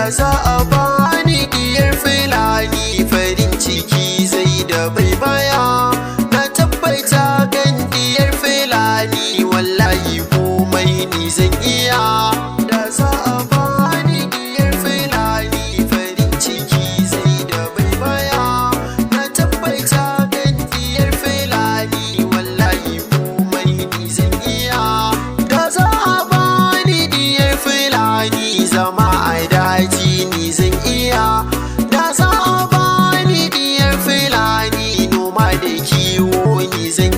za a bani diyar Fulani farin ciki zai da bai baya. Na tabbata kan diyar Fulani wallahi komai ni zan iya. Da za a bani diyar Fulani farin ciki zai da bai baya. Na tabbata kan diyar Fulani wallahi komai ni zan iya. Da za a bani diyar Fulani zama a daji ni zan iya. Da za a bani diyar Fulani noma da kiwo ni zan